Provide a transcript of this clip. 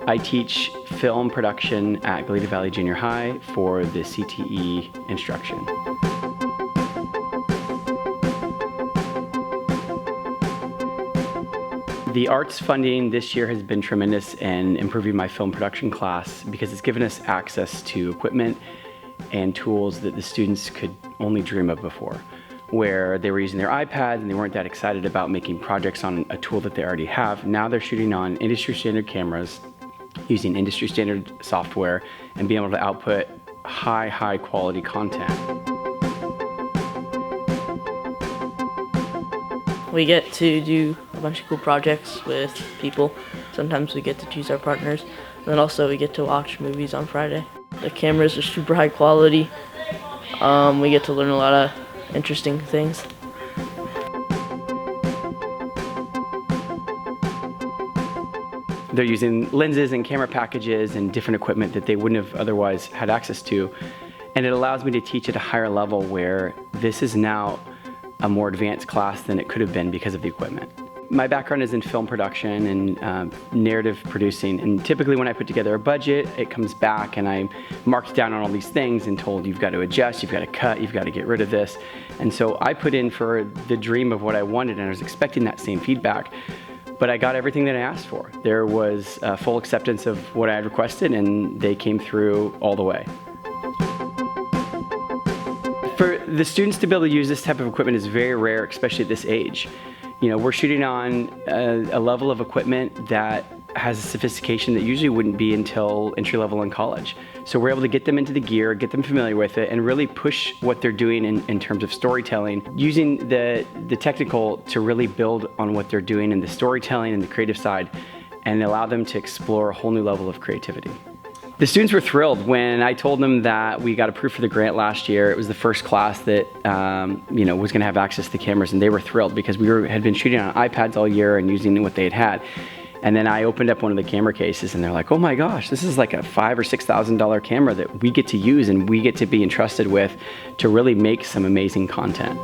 I teach film production at Goleta Valley Junior High for the CTE instruction. The arts funding this year has been tremendous in improving my film production class because it's given us access to equipment and tools that the students could only dream of before, where they were using their iPads and they weren't that excited about making projects on a tool that they already have. Now they're shooting on industry standard cameras, using industry standard software, and being able to output high quality content. We get to do a bunch of cool projects with people. Sometimes we get to choose our partners. And then also we get to watch movies on Friday. The cameras are super high quality. We get to learn a lot of interesting things. They're using lenses and camera packages and different equipment that they wouldn't have otherwise had access to. And it allows me to teach at a higher level where this is now a more advanced class than it could have been because of the equipment. My background is in film production and narrative producing, and typically when I put together a budget, it comes back and I'm marked down on all these things and told you've got to adjust, you've got to cut, you've got to get rid of this. And so I put in for the dream of what I wanted, and I was expecting that same feedback, but I got everything that I asked for. There was full acceptance of what I had requested, and they came through all the way. For the students to be able to use this type of equipment is very rare, especially at this age. You know, we're shooting on a level of equipment that has a sophistication that usually wouldn't be until entry level in college. So we're able to get them into the gear, get them familiar with it, and really push what they're doing in terms of storytelling, using the technical to really build on what they're doing in the storytelling and the creative side, and allow them to explore a whole new level of creativity. The students were thrilled when I told them that we got approved for the grant last year. It was the first class that was going to have access to the cameras, and they were thrilled because had been shooting on iPads all year and using what they had. And then I opened up one of the camera cases, and they're like, "Oh my gosh, this is like a $5,000 or $6,000 camera that we get to use and we get to be entrusted with to really make some amazing content."